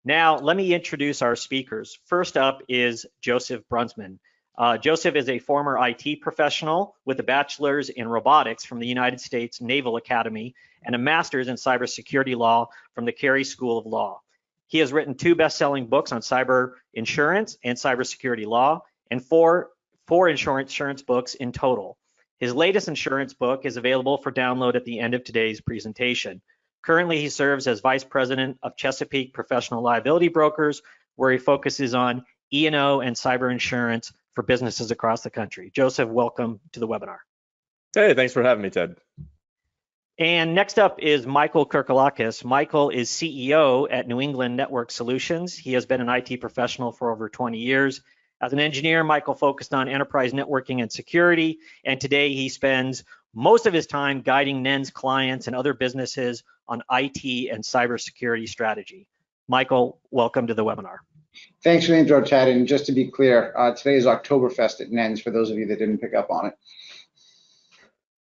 Now, let me introduce our speakers. First up is Joseph Brunsman. Joseph is a former IT professional with a bachelor's in robotics from the United States Naval Academy and a master's in cybersecurity law from the Carey School of Law. He has written 2 best-selling books on cyber insurance and cybersecurity law, and four insurance books in total. His latest insurance book is available for download at the end of today's presentation. Currently, he serves as Vice President of Chesapeake Professional Liability Brokers, where he focuses on E&O and cyber insurance for businesses across the country. Joseph, welcome to the webinar. Hey, thanks for having me, Ted. And next up is Michael Kirkalakis. Michael is CEO at New England Network Solutions. He has been an IT professional for over 20 years. As an engineer, Michael focused on enterprise networking and security, and today he spends most of his time guiding NEN's clients and other businesses on IT and cybersecurity strategy. Michael, welcome to the webinar. Thanks for the intro, Ted. And just to be clear, today is Oktoberfest at NEN's for those of you that didn't pick up on it.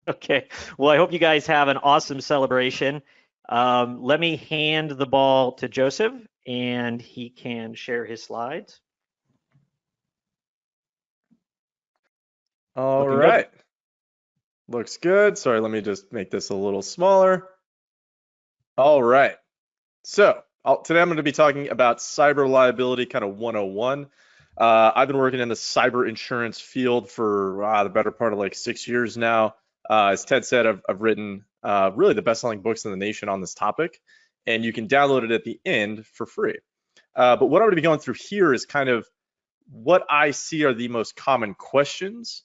Okay, well, I hope you guys have an awesome celebration. Let me hand the ball to Joseph and he can share his slides. All right. Looks good. Sorry, let me just make this a little smaller. All right. So today I'm going to be talking about cyber liability kind of 101. I've been working in the cyber insurance field for the better part of like 6 years now. As Ted said, I've written really the best-selling books in the nation on this topic, and you can download it at the end for free. But what I'm going to be going through here is kind of what I see are the most common questions,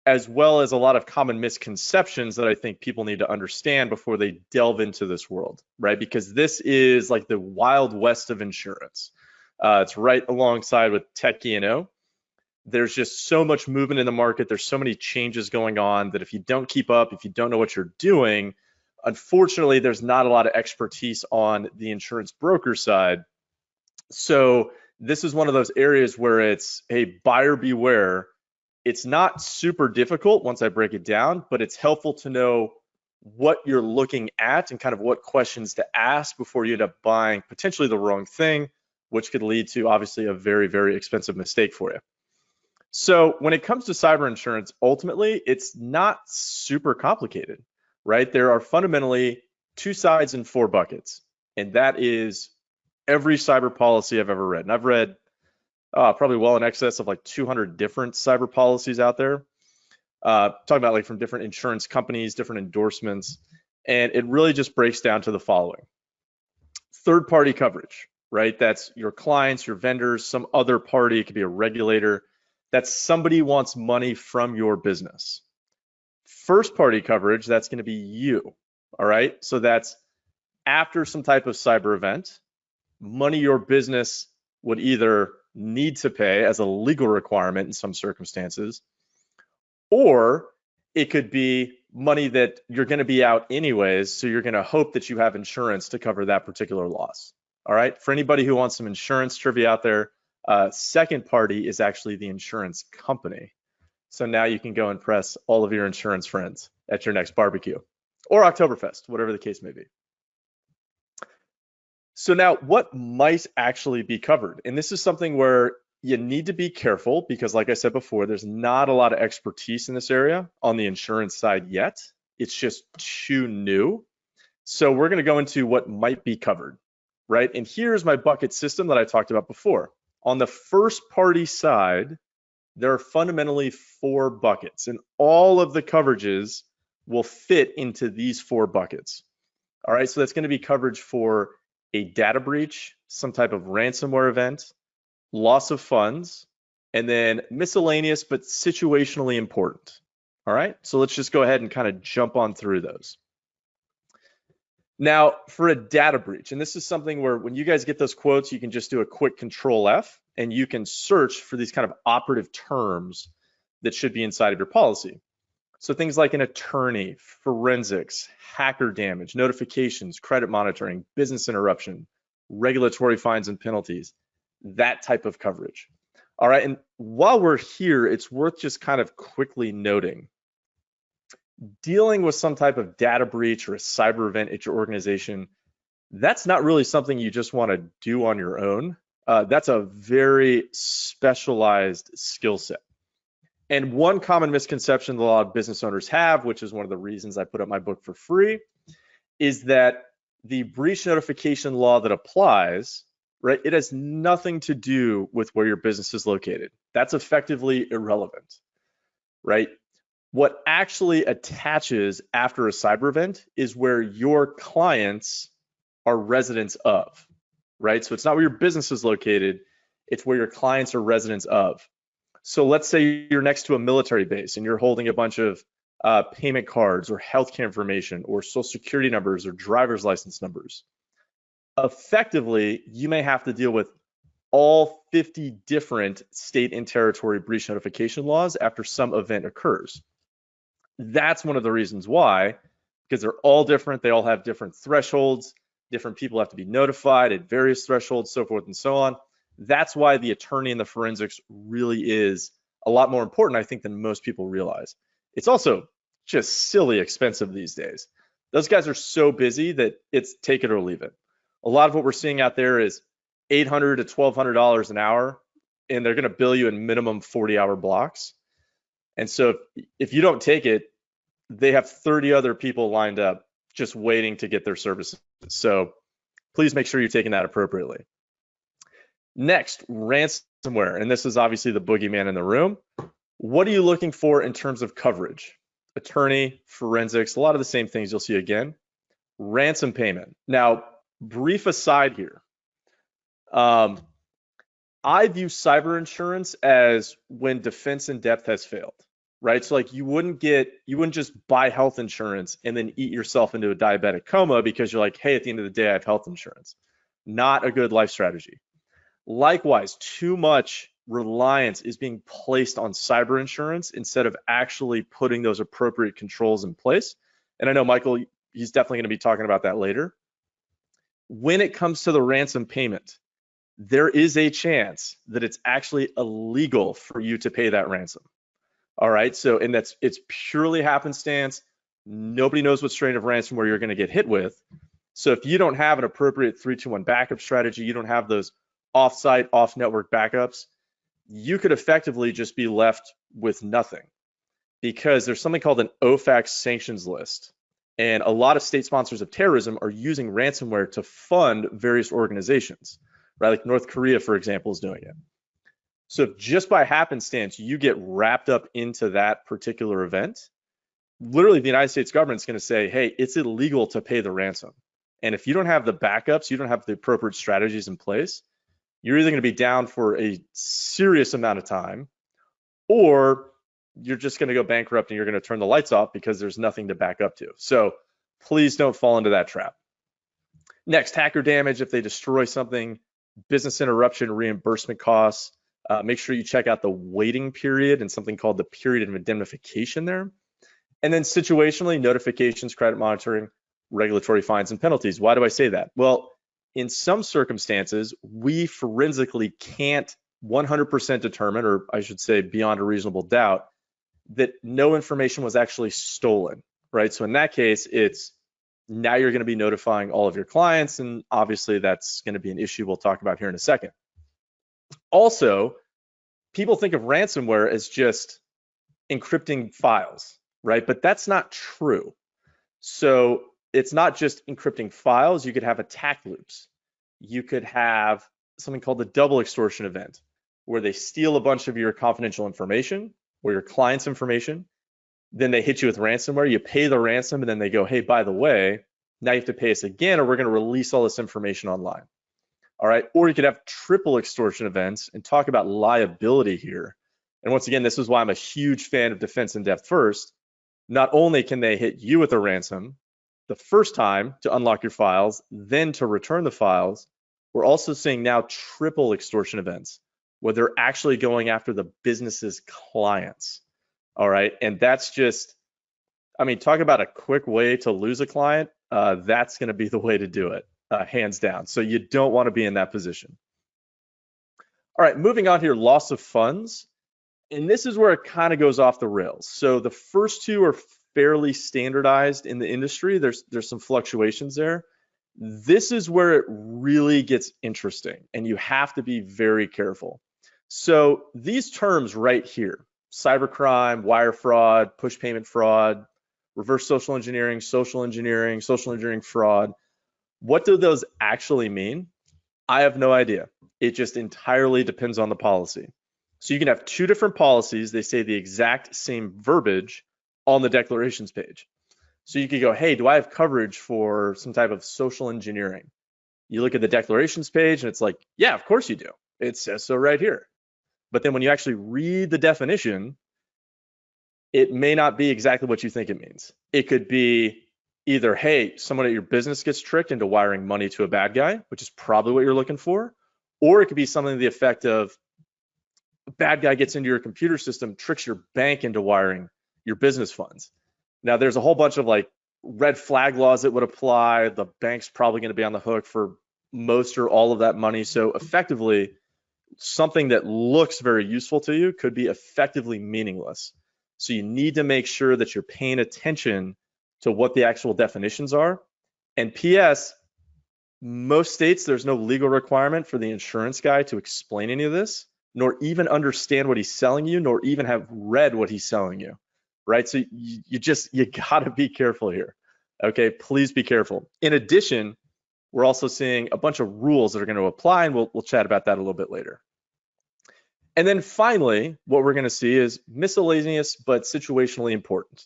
as well as a lot of common misconceptions that I think people need to understand before they delve into this world, right? Because this is like the wild west of insurance. It's right alongside with tech E&O. There's just so much movement in the market. There's so many changes going on that if you don't keep up, if you don't know what you're doing, unfortunately, there's not a lot of expertise on the insurance broker side. So this is one of those areas where it's, hey, buyer beware. It's not super difficult once I break it down, but it's helpful to know what you're looking at and kind of what questions to ask before you end up buying potentially the wrong thing, which could lead to obviously a very, very expensive mistake for you. So when it comes to cyber insurance, ultimately, it's not super complicated, right? There are fundamentally 2 sides and 4 buckets, and that is every cyber policy I've ever read. And I've read probably well in excess of like 200 different cyber policies out there. Talking about like from different insurance companies, different endorsements, and it really just breaks down to the following. Third-party coverage, right? That's your clients, your vendors, some other party. It could be a regulator. That's somebody wants money from your business. First-party coverage, that's going to be you, all right? So that's after some type of cyber event, money your business would either need to pay as a legal requirement in some circumstances, or it could be money that you're going to be out anyways, so you're going to hope that you have insurance to cover that particular loss. All right, for anybody who wants some insurance trivia out there, second party is actually the insurance company. So now you can go impress all of your insurance friends at your next barbecue or Oktoberfest, whatever the case may be. So now what might actually be covered? And this is something where you need to be careful because like I said before, there's not a lot of expertise in this area on the insurance side yet. It's just too new. So we're going to go into what might be covered, right? And here's my bucket system that I talked about before. On the first party side, there are fundamentally 4 buckets, and all of the coverages will fit into these 4 buckets. All right, so that's going to be coverage for a data breach, some type of ransomware event, loss of funds, and then miscellaneous but situationally important. All right, so let's just go ahead and kind of jump on through those. Now, for a data breach, and this is something where when you guys get those quotes, you can just do a quick Control F, and you can search for these kind of operative terms that should be inside of your policy. So things like an attorney, forensics, hacker damage, notifications, credit monitoring, business interruption, regulatory fines and penalties, that type of coverage. All right, and while we're here, it's worth just kind of quickly noting, dealing with some type of data breach or a cyber event at your organization, that's not really something you just want to do on your own. That's a very specialized skill set. And one common misconception that a lot of business owners have, which is one of the reasons I put up my book for free, is that the breach notification law that applies, right, it has nothing to do with where your business is located. That's effectively irrelevant, right? What actually attaches after a cyber event is where your clients are residents of, right? So it's not where your business is located, it's where your clients are residents of. So let's say you're next to a military base and you're holding a bunch of payment cards or healthcare information or social security numbers or driver's license numbers. Effectively, you may have to deal with all 50 different state and territory breach notification laws after some event occurs. That's one of the reasons why, because they're all different. They all have different thresholds. Different people have to be notified at various thresholds, so forth and so on. That's why the attorney in the forensics really is a lot more important, I think, than most people realize. It's also just silly expensive these days. Those guys are so busy that it's take it or leave it. A lot of what we're seeing out there is $800 to $1,200 an hour, and they're going to bill you in minimum 40-hour blocks. And so if you don't take it, they have 30 other people lined up just waiting to get their services. So please make sure you're taking that appropriately. Next, ransomware. And this is obviously the boogeyman in the room. What are you looking for in terms of coverage? Attorney, forensics, a lot of the same things you'll see again. Ransom payment. Now, brief aside here. I view cyber insurance as when defense in depth has failed, right? So like you wouldn't just buy health insurance and then eat yourself into a diabetic coma because you're like, hey, at the end of the day, I have health insurance. Not a good life strategy. Likewise, too much reliance is being placed on cyber insurance instead of actually putting those appropriate controls in place. And I know Michael, he's definitely going to be talking about that later. When it comes to the ransom payment, there is a chance that it's actually illegal for you to pay that ransom. All right, so and it's purely happenstance. Nobody knows what strain of ransomware you're going to get hit with. So if you don't have an appropriate 3-2-1 backup strategy, you don't have those off-site, off-network backups, you could effectively just be left with nothing because there's something called an OFAC sanctions list. And a lot of state sponsors of terrorism are using ransomware to fund various organizations, right? Like North Korea, for example, is doing it. So if just by happenstance, you get wrapped up into that particular event, literally the United States government's going to say, hey, it's illegal to pay the ransom. And if you don't have the backups, you don't have the appropriate strategies in place, you're either going to be down for a serious amount of time, or you're just going to go bankrupt and you're going to turn the lights off because there's nothing to back up to. So please don't fall into that trap. Next, hacker damage. If they destroy something, business interruption, reimbursement costs. Make sure you check out the waiting period and something called the period of indemnification there. And then situationally, notifications, credit monitoring, regulatory fines and penalties. Why do I say that? Well, in some circumstances, we forensically can't 100% determine, or I should say beyond a reasonable doubt, that no information was actually stolen, right? So in that case, it's now you're going to be notifying all of your clients, and obviously that's going to be an issue we'll talk about here in a second. Also, people think of ransomware as just encrypting files, right? But that's not true. So it's not just encrypting files. You could have attack loops. You could have something called the double extortion event, where they steal a bunch of your confidential information or your client's information. Then they hit you with ransomware. You pay the ransom, and then they go, hey, by the way, now you have to pay us again, or we're going to release all this information online. All right. Or you could have triple extortion events and talk about liability here. And once again, this is why I'm a huge fan of defense in depth first. Not only can they hit you with a ransom the first time to unlock your files, then to return the files, we're also seeing now triple extortion events where they're actually going after the business's clients. All right. And that's just, I mean, talk about a quick way to lose a client. That's going to be the way to do it, hands down. So you don't want to be in that position. All right, moving on here, loss of funds. And this is where it kind of goes off the rails. So the first two are fairly standardized in the industry. There's some fluctuations there. This is where it really gets interesting, and you have to be very careful. So these terms right here, cybercrime, wire fraud, push payment fraud, reverse social engineering, social engineering fraud, what do those actually mean? I have no idea. It just entirely depends on the policy. So you can have two different policies. They say the exact same verbiage on the declarations page. So you could go, hey, do I have coverage for some type of social engineering? You look at the declarations page and it's like, yeah, of course you do. It says so right here. But then when you actually read the definition, it may not be exactly what you think it means. It could be either, hey, someone at your business gets tricked into wiring money to a bad guy, which is probably what you're looking for. Or it could be something to the effect of, a bad guy gets into your computer system, tricks your bank into wiring your business funds. Now, there's a whole bunch of like red flag laws that would apply. The bank's probably going to be on the hook for most or all of that money. So effectively, something that looks very useful to you could be effectively meaningless. So you need to make sure that you're paying attention to what the actual definitions are. And PS, most states, there's no legal requirement for the insurance guy to explain any of this, nor even understand what he's selling you, nor even have read what he's selling you, right? So you gotta be careful here, okay? Please be careful. In addition, we're also seeing a bunch of rules that are gonna apply, and we'll chat about that a little bit later. And then finally, what we're gonna see is miscellaneous but situationally important.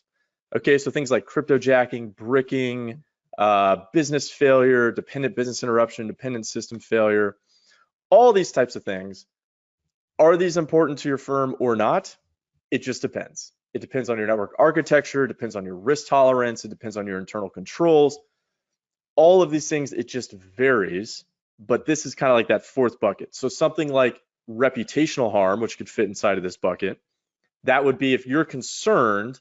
Okay, so things like cryptojacking, bricking, business failure, dependent business interruption, dependent system failure, all these types of things. Are these important to your firm or not? It just depends. It depends on your network architecture, it depends on your risk tolerance, it depends on your internal controls. All of these things, it just varies, but this is kind of like that fourth bucket. So something like reputational harm, which could fit inside of this bucket, that would be if you're concerned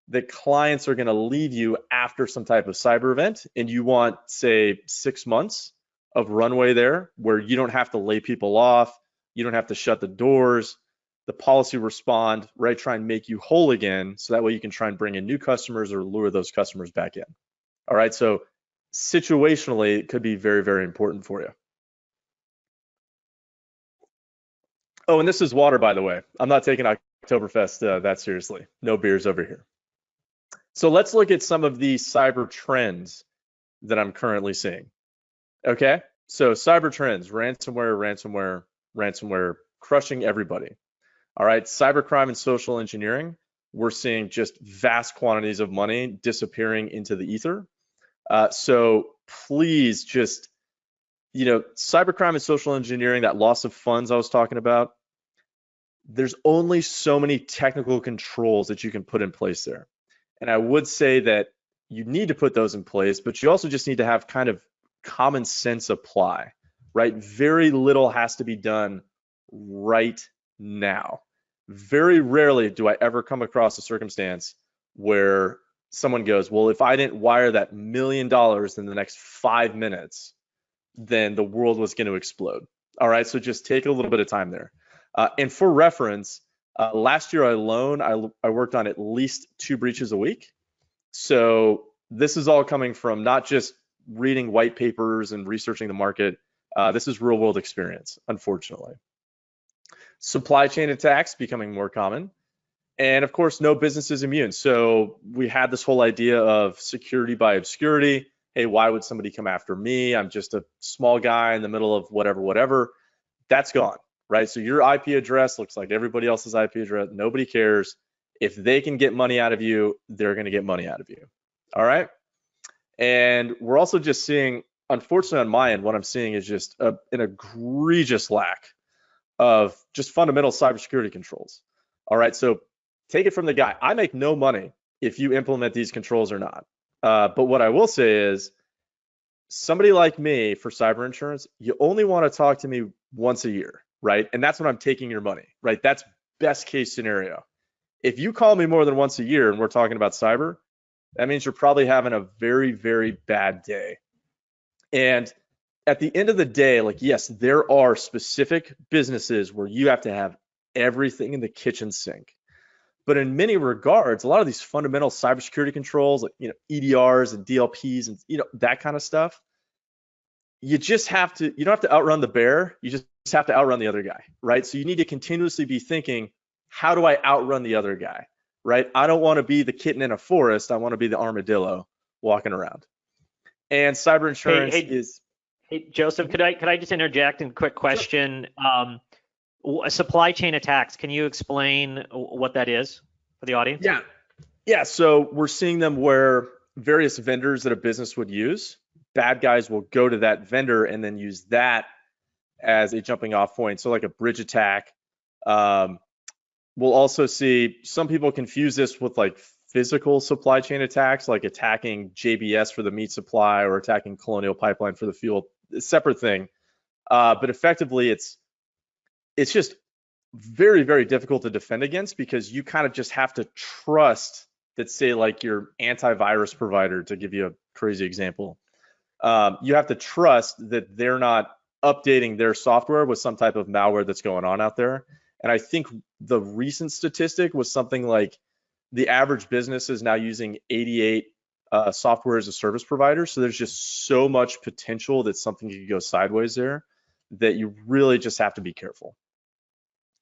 that clients are going to leave you after some type of cyber event and you want, say, 6 months of runway there where you don't have to lay people off, you don't have to shut the doors, the policy respond, right, try and make you whole again, so that way you can try and bring in new customers or lure those customers back in. All right, so situationally, it could be very, very important for you. Oh, and this is water, by the way. I'm not taking Oktoberfest that seriously. No beers over here. So let's look at some of the cyber trends that I'm currently seeing. Okay, so cyber trends, ransomware, crushing everybody. All right, cybercrime and social engineering, we're seeing just vast quantities of money disappearing into the ether. So please just, cybercrime and social engineering, that loss of funds I was talking about, there's only so many technical controls that you can put in place there. And I would say that you need to put those in place, but you also just need to have kind of common sense apply, right? Very little has to be done right now. Very rarely do I ever come across a circumstance where someone goes, well, if I didn't wire that $1 million in the next 5 minutes, then the world was going to explode. All right, so just take a little bit of time there. And for reference, last year alone, I worked on at least 2 breaches a week. So this is all coming from not just reading white papers and researching the market. This is real world experience, unfortunately. Supply chain attacks becoming more common. And of course, no business is immune. So we had this whole idea of security by obscurity. Hey, why would somebody come after me? I'm just a small guy in the middle of whatever. That's gone, right? So your IP address looks like everybody else's IP address. Nobody cares. If they can get money out of you, they're going to get money out of you. All right. And we're also just seeing, unfortunately on my end, what I'm seeing is just an egregious lack of just fundamental cybersecurity controls. All right. So take it from the guy. I make no money if you implement these controls or not. But what I will say is, somebody like me for cyber insurance, you only want to talk to me once a year, right? And that's when I'm taking your money, right? That's best case scenario. If you call me more than once a year and we're talking about cyber, that means you're probably having a very, very bad day. And at the end of the day, like, yes, there are specific businesses where you have to have everything in the kitchen sink. But in many regards, a lot of these fundamental cybersecurity controls, like EDRs and DLPs and that kind of stuff, you don't have to outrun the bear, you just have to outrun the other guy, right? So you need to continuously be thinking, how do I outrun the other guy, right? I don't want to be the kitten in a forest, I want to be the armadillo walking around. And cyber insurance is... Hey, Joseph, could I just interject in a quick question? Sure. Supply chain attacks, can you explain what that is for the audience? Yeah, so we're seeing them where various vendors that a business would use, bad guys will go to that vendor and then use that as a jumping off point. So like a bridge attack. We'll also see some people confuse this with like physical supply chain attacks, like attacking JBS for the meat supply or attacking Colonial Pipeline for the fuel. A separate thing. But effectively, it's just very, very difficult to defend against because you kind of just have to trust that, say, like your antivirus provider, to give you a crazy example, you have to trust that they're not updating their software with some type of malware that's going on out there. And I think the recent statistic was something like the average business is now using 88 software as a service provider. So there's just so much potential that something could go sideways there that you really just have to be careful.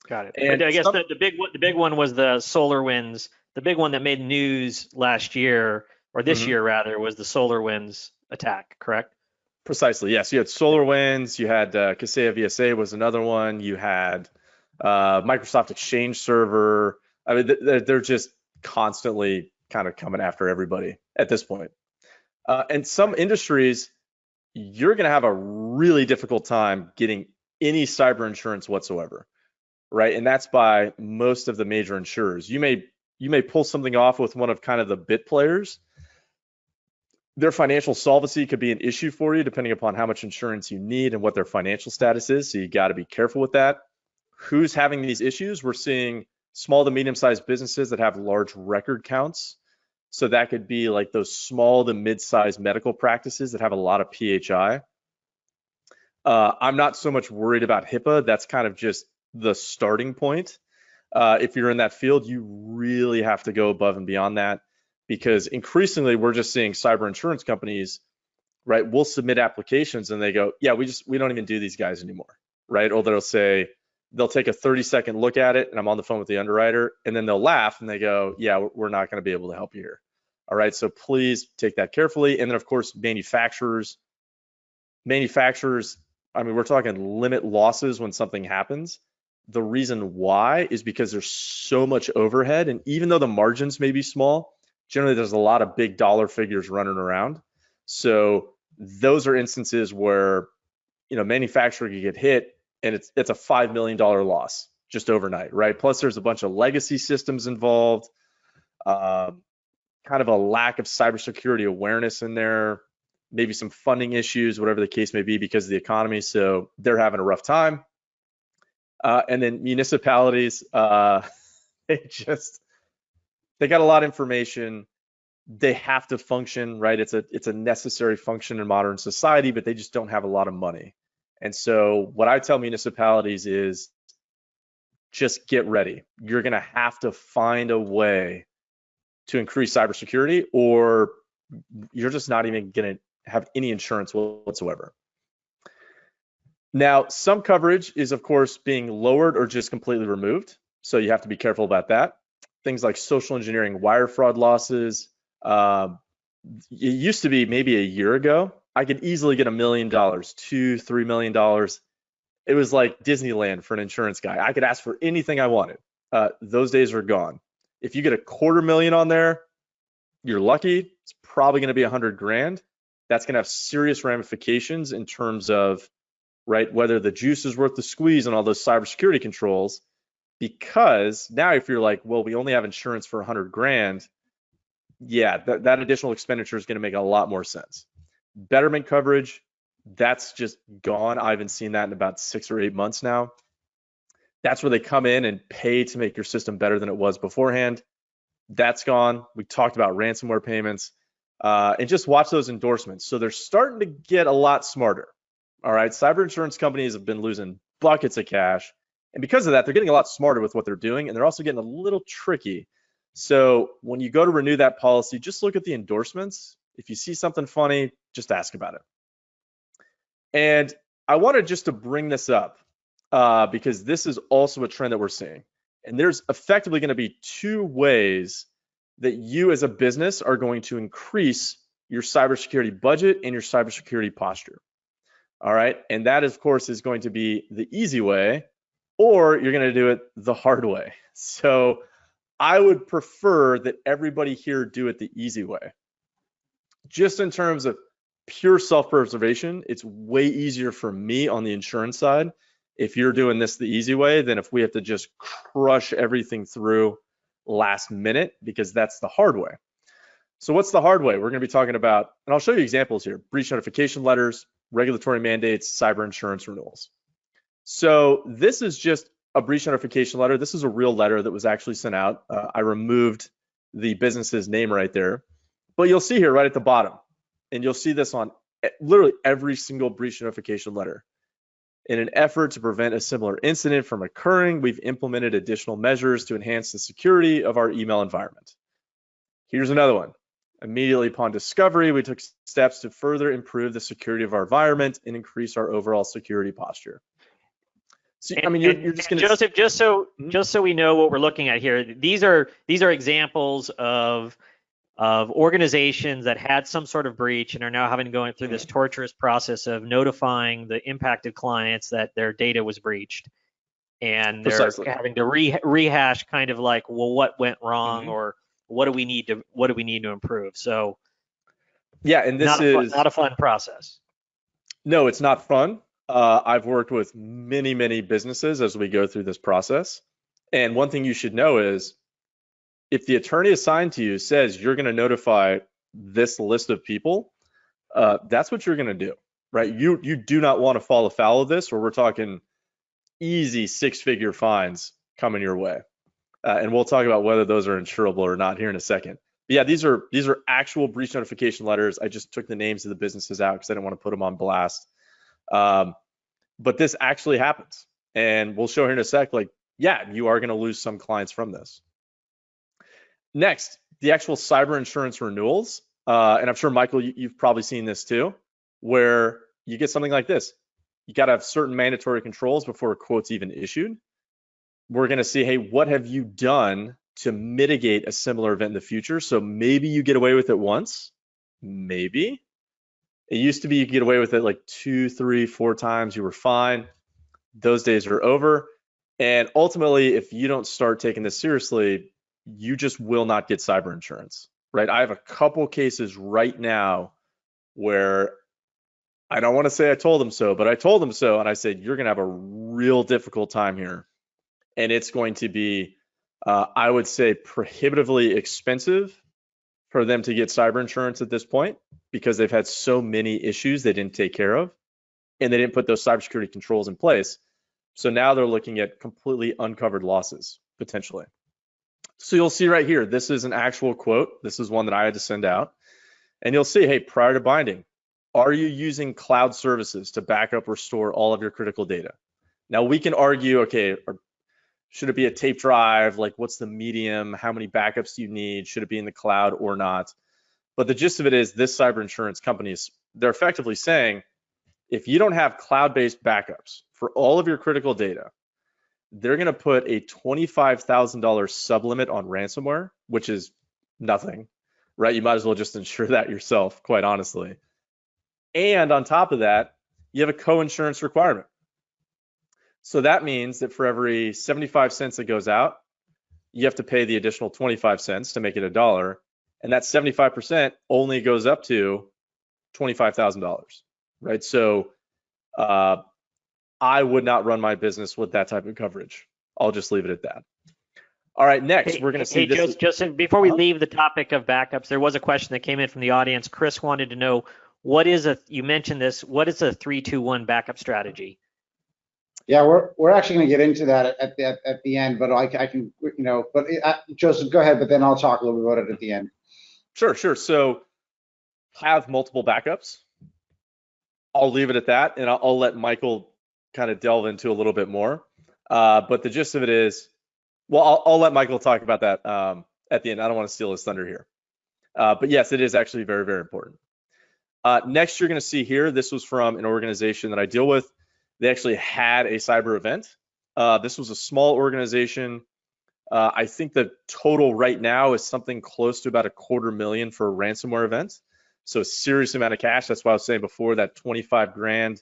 Got it. And I guess the big one was the SolarWinds. The big one that made news last year, or this year rather, was the SolarWinds attack, correct? Precisely, yes. You had SolarWinds, you had Kaseya VSA was another one, you had Microsoft Exchange Server. I mean, they're just constantly kind of coming after everybody at this point. And some industries, you're going to have a really difficult time getting any cyber insurance whatsoever, right? And that's by most of the major insurers. You may pull something off with one of kind of the bit players. Their financial solvency could be an issue for you depending upon how much insurance you need and what their financial status is. So you got to be careful with that. Who's having these issues? We're seeing small to medium-sized businesses that have large record counts. So that could be like those small to mid-sized medical practices that have a lot of PHI. I'm not so much worried about HIPAA. That's kind of just the starting point. If you're in that field, you really have to go above and beyond that, because increasingly we're just seeing cyber insurance companies, right? We'll submit applications and they go, yeah, we don't even do these guys anymore, right? Or they'll take a 30-second look at it and I'm on the phone with the underwriter, and then they'll laugh and they go, yeah, we're not going to be able to help you here. All right, so please take that carefully. And then of course, manufacturers, I mean, we're talking limit losses when something happens. The reason why is because there's so much overhead, and even though the margins may be small, generally there's a lot of big dollar figures running around. So those are instances where, manufacturer could get hit and it's a $5 million loss just overnight, right? Plus there's a bunch of legacy systems involved, kind of a lack of cybersecurity awareness in there, maybe some funding issues, whatever the case may be, because of the economy. So they're having a rough time. And then municipalities, they got a lot of information. They have to function, right? It's a necessary function in modern society, but they just don't have a lot of money. And so what I tell municipalities is just get ready. You're going to have to find a way to increase cybersecurity, or you're just not even going to have any insurance whatsoever. Now, some coverage is, of course, being lowered or just completely removed. So you have to be careful about that. Things like social engineering, wire fraud losses. It used to be maybe a year ago, I could easily get $1 million, $2-3 million. It was like Disneyland for an insurance guy. I could ask for anything I wanted. Those days are gone. If you get $250,000 on there, you're lucky. It's probably going to be $100,000. That's going to have serious ramifications in terms of, right, whether the juice is worth the squeeze on all those cybersecurity controls. Because now if you're like, well, we only have insurance for $100,000, yeah, that additional expenditure is going to make a lot more sense. Betterment coverage, that's just gone. I haven't seen that in about 6 or 8 months now. That's where they come in and pay to make your system better than it was beforehand. That's gone. We talked about ransomware payments, and just watch those endorsements. So they're starting to get a lot smarter. All right, cyber insurance companies have been losing buckets of cash, and because of that, they're getting a lot smarter with what they're doing, and they're also getting a little tricky. So when you go to renew that policy, just look at the endorsements. If you see something funny, just ask about it. And I wanted just to bring this up because this is also a trend that we're seeing. And there's effectively going to be two ways that you as a business are going to increase your cybersecurity budget and your cybersecurity posture. All right. And that, of course, is going to be the easy way, or you're going to do it the hard way. So I would prefer that everybody here do it the easy way. Just in terms of pure self-preservation, it's way easier for me on the insurance side if you're doing this the easy way than if we have to just crush everything through last minute, because that's the hard way. So what's the hard way? We're going to be talking about, and I'll show you examples here: breach notification letters, regulatory mandates, cyber insurance renewals. So this is just a breach notification letter. This is a real letter that was actually sent out. I removed the business's name right there, but you'll see here right at the bottom, and you'll see this on literally every single breach notification letter. In an effort to prevent a similar incident from occurring, we've implemented additional measures to enhance the security of our email environment. Here's another one. Immediately upon discovery, we took steps to further improve the security of our environment and increase our overall security posture. So, I mean, you're just going to, Joseph, just so we know what we're looking at here, these are examples of organizations that had some sort of breach and are now having to go through this torturous process of notifying the impacted clients that their data was breached, and they're having to rehash kind of like, well, what went wrong, or what do we need to improve? So yeah, and this is not a fun process. No, it's not fun. I've worked with many businesses as we go through this process, and one thing you should know is, if the attorney assigned to you says you're going to notify this list of people, that's what you're going to do, right? You do not want to fall afoul of this, or we're talking easy six-figure fines coming your way. And we'll talk about whether those are insurable or not here in a second. But yeah, these are actual breach notification letters. I just took the names of the businesses out because I didn't want to put them on blast. But this actually happens, and we'll show here in a sec. Like, yeah, you are going to lose some clients from this. Next, the actual cyber insurance renewals. And I'm sure, Michael, you've probably seen this too, where you get something like this. You got to have certain mandatory controls before a quote's even issued. We're going to see, hey, what have you done to mitigate a similar event in the future? So maybe you get away with it once, maybe. It used to be you could get away with it like 2, 3, 4 times, you were fine. Those days are over. And ultimately, if you don't start taking this seriously, you just will not get cyber insurance, right? I have a couple cases right now where I don't want to say I told them so, but I told them so, and I said, you're going to have a real difficult time here. And it's going to be, I would say, prohibitively expensive for them to get cyber insurance at this point, because they've had so many issues they didn't take care of, and they didn't put those cybersecurity controls in place. So now they're looking at completely uncovered losses, potentially. So you'll see right here, this is an actual quote. This is one that I had to send out. And you'll see, hey, prior to binding, are you using cloud services to back up or store all of your critical data? Now we can argue, okay, should it be a tape drive? Like, what's the medium? How many backups do you need? Should it be in the cloud or not? But the gist of it is, this cyber insurance companies, they're effectively saying, if you don't have cloud-based backups for all of your critical data, they're going to put a $25,000 sublimit on ransomware, which is nothing, right? You might as well just insure that yourself, quite honestly. And on top of that, you have a co-insurance requirement. So that means that for every 75 cents that goes out, you have to pay the additional 25 cents to make it $1. And that 75% only goes up to $25,000, right? So I would not run my business with that type of coverage. I'll just leave it at that. All right, next we're going to see this. Joseph, before we leave the topic of backups, there was a question that came in from the audience. Chris wanted to know, you mentioned this, what is a 3-2-1 backup strategy? Yeah, we're actually going to get into that at the end, but I can, but Joseph, go ahead, but then I'll talk a little bit about it at the end. Sure. So have multiple backups. I'll leave it at that, and I'll let Michael kind of delve into a little bit more. But the gist of it is, well, I'll let Michael talk about that at the end. I don't want to steal his thunder here. But yes, it is actually very important. Next, you're going to see here, this was from an organization that I deal with. They actually had a cyber event. This was a small organization. I think the total right now is something close to about $250,000 for a ransomware event. So a serious amount of cash. That's why I was saying before that 25 grand,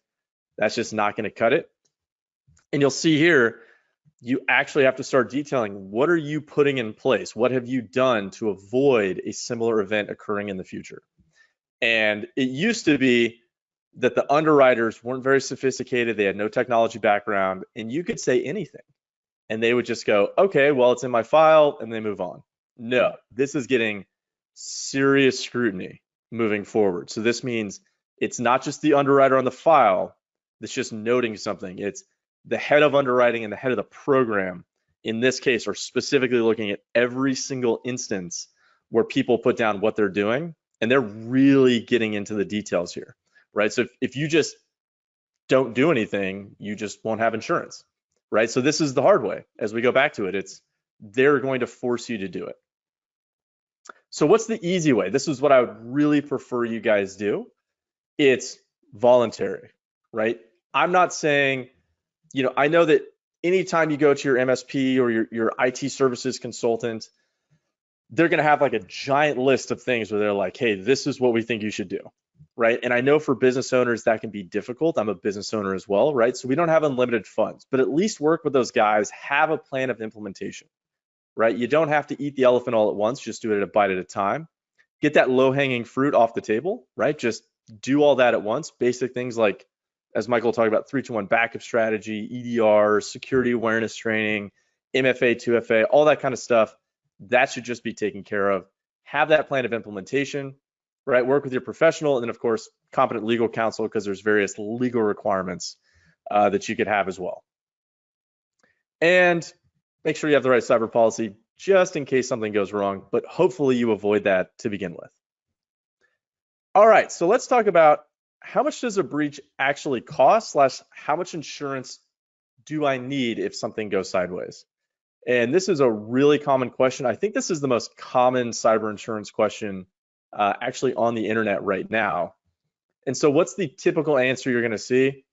that's just not going to cut it. And you'll see here, you actually have to start detailing what are you putting in place? What have you done to avoid a similar event occurring in the future? And it used to be that the underwriters weren't very sophisticated. They had no technology background, and you could say anything. And they would just go, okay, well, it's in my file, and they move on. No, this is getting serious scrutiny moving forward. So this means it's not just the underwriter on the file that's just noting something. It's the head of underwriting and the head of the program, in this case, are specifically looking at every single instance where people put down what they're doing, and they're really getting into the details here, right? So if you just don't do anything, you just won't have insurance, right? So this is the hard way. As we go back to it, they're going to force you to do it. So what's the easy way? This is what I would really prefer you guys do. It's voluntary, right? I'm not saying, I know that anytime you go to your MSP or your IT services consultant, they're going to have like a giant list of things where they're like, hey, this is what we think you should do, right? And I know for business owners that can be difficult. I'm a business owner as well, right? So we don't have unlimited funds, but at least work with those guys, have a plan of implementation, right? You don't have to eat the elephant all at once, just do it a bite at a time. Get that low-hanging fruit off the table, right? Just do all that at once. Basic things like, as Michael talked about, 3-2-1 backup strategy, EDR, security awareness training, MFA, 2FA, all that kind of stuff. That should just be taken care of. Have that plan of implementation, right? Work with your professional, and then of course, competent legal counsel, because there's various legal requirements that you could have as well. And make sure you have the right cyber policy just in case something goes wrong, but hopefully you avoid that to begin with. All right, so let's talk about how much does a breach actually cost / how much insurance do I need if something goes sideways? And this is a really common question. I think this is the most common cyber insurance question actually on the internet right now. And so what's the typical answer you're going to see?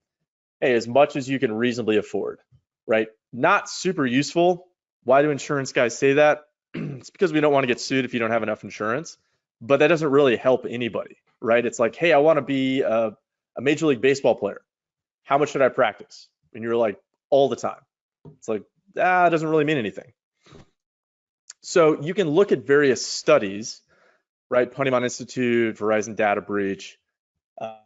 Hey, as much as you can reasonably afford, right? Not super useful. Why do insurance guys say that? It's because we don't want to get sued if you don't have enough insurance, but that doesn't really help anybody, right? It's like, hey, I want to be a Major League Baseball player. How much should I practice? And you're like, all the time. It's like, it doesn't really mean anything. So you can look at various studies, right? Ponemon Institute, Verizon data breach.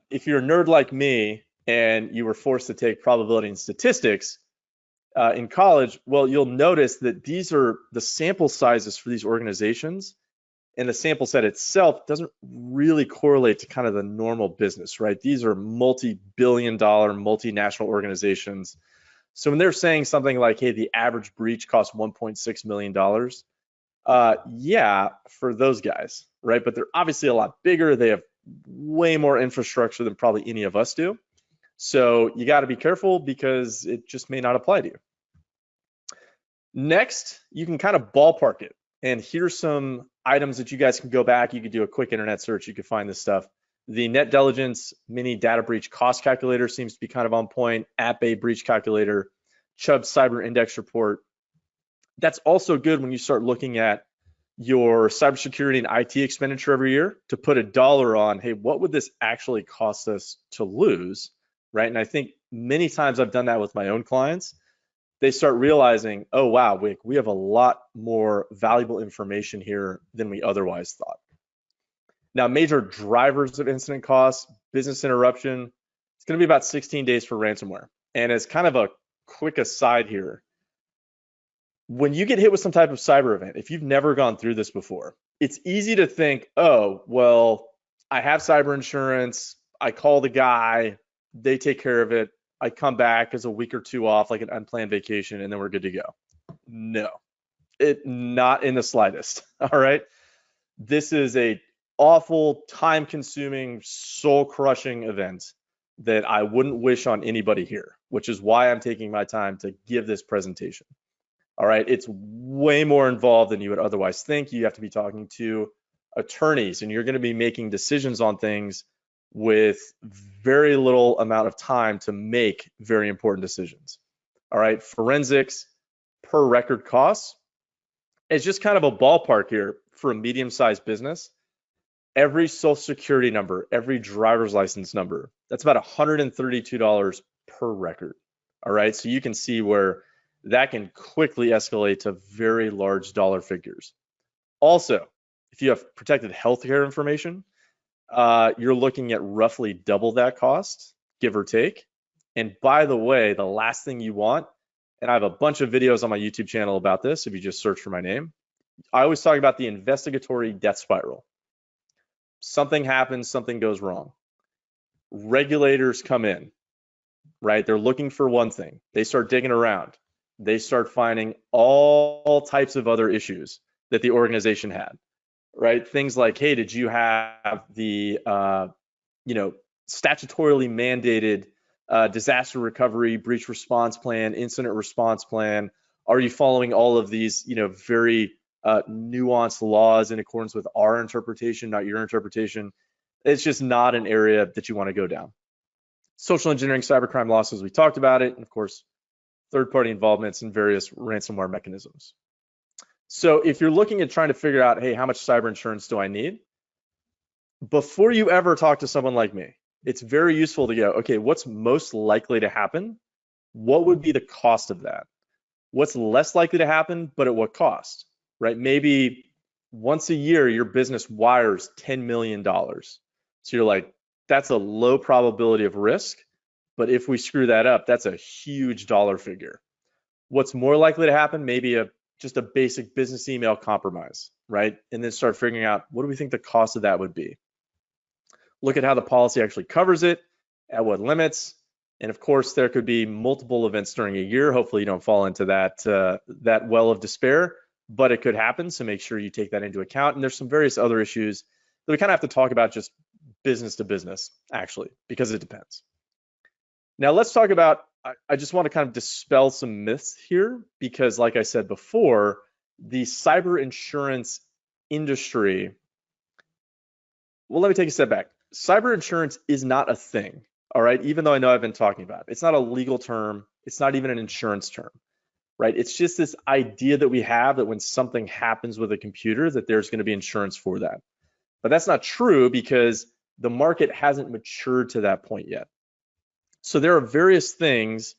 If you're a nerd like me and you were forced to take probability and statistics in college, well, you'll notice that these are the sample sizes for these organizations, and the sample set itself doesn't really correlate to kind of the normal business, right? These are multi-billion-dollar, multinational organizations. So when they're saying something like, hey, the average breach costs $1.6 million, yeah, for those guys, right? But they're obviously a lot bigger. They have way more infrastructure than probably any of us do. So you got to be careful because it just may not apply to you. Next, you can kind of ballpark it. And here's some items that you guys can go back. You could do a quick internet search. You could find this stuff. The Net Diligence Mini Data Breach Cost Calculator seems to be kind of on point. App-A Breach Calculator, Chubb's Cyber Index Report. That's also good when you start looking at your cybersecurity and IT expenditure every year to put a dollar on, hey, what would this actually cost us to lose, right? And I think many times I've done that with my own clients. They start realizing, oh, wow, we have a lot more valuable information here than we otherwise thought. Now, major drivers of incident costs, business interruption, it's going to be about 16 days for ransomware. And as kind of a quick aside here, when you get hit with some type of cyber event, if you've never gone through this before, it's easy to think, oh, well, I have cyber insurance, I call the guy, they take care of it, I come back as a week or two off, like an unplanned vacation, and then we're good to go. No, not in the slightest, all right? This is a awful, time-consuming, soul-crushing event that I wouldn't wish on anybody here, which is why I'm taking my time to give this presentation. All right, it's way more involved than you would otherwise think. You have to be talking to attorneys, and you're going to be making decisions on things with very little amount of time to make very important decisions. All right, forensics per record costs is just kind of a ballpark here for a medium-sized business. Every social security number, every driver's license number, that's about $132 per record. All right, so you can see where that can quickly escalate to very large dollar figures. Also, if you have protected healthcare information, you're looking at roughly double that cost, give or take. And by the way, the last thing you want, and I have a bunch of videos on my YouTube channel about this if you just search for my name, I always talk about the investigatory death spiral. Something happens, something goes wrong. Regulators come in, right? They're looking for one thing. They start digging around. They start finding all types of other issues that the organization had, right? Things like, hey, did you have the, statutorily mandated disaster recovery, breach response plan, incident response plan? Are you following all of these, very nuanced laws in accordance with our interpretation, not your interpretation? It's just not an area that you want to go down. Social engineering, cybercrime losses, we talked about it, and of course, third-party involvements in various ransomware mechanisms. So if you're looking at trying to figure out, hey, how much cyber insurance do I need? Before you ever talk to someone like me, it's very useful to go, okay, what's most likely to happen? What would be the cost of that? What's less likely to happen, but at what cost, right? Maybe once a year, your business wires $10 million. So you're like, that's a low probability of risk, but if we screw that up, that's a huge dollar figure. What's more likely to happen? Maybe just a basic business email compromise, right? And then start figuring out, what do we think the cost of that would be? Look at how the policy actually covers it, at what limits, and of course, there could be multiple events during a year. Hopefully you don't fall into that well of despair, but it could happen, so make sure you take that into account. And there's some various other issues that we kind of have to talk about just business to business, actually, because it depends. Now let's talk about, I just want to kind of dispel some myths here, because like I said before, the cyber insurance industry, well, let me take a step back. Cyber insurance is not a thing, all right? Even though I know I've been talking about it. It's not a legal term. It's not even an insurance term, right? It's just this idea that we have that when something happens with a computer, that there's going to be insurance for that. But that's not true because the market hasn't matured to that point yet. So there are various things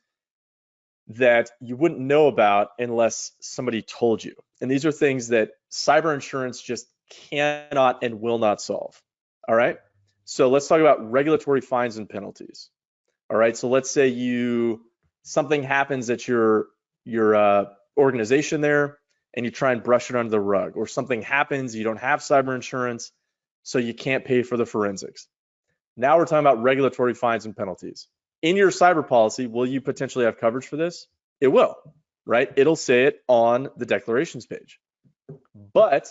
that you wouldn't know about unless somebody told you. And these are things that cyber insurance just cannot and will not solve, all right? So let's talk about regulatory fines and penalties. All right, so let's say something happens at your organization there and you try and brush it under the rug, or something happens, you don't have cyber insurance, so you can't pay for the forensics. Now we're talking about regulatory fines and penalties. In your cyber policy, will you potentially have coverage for this? It will, right? It'll say it on the declarations page. But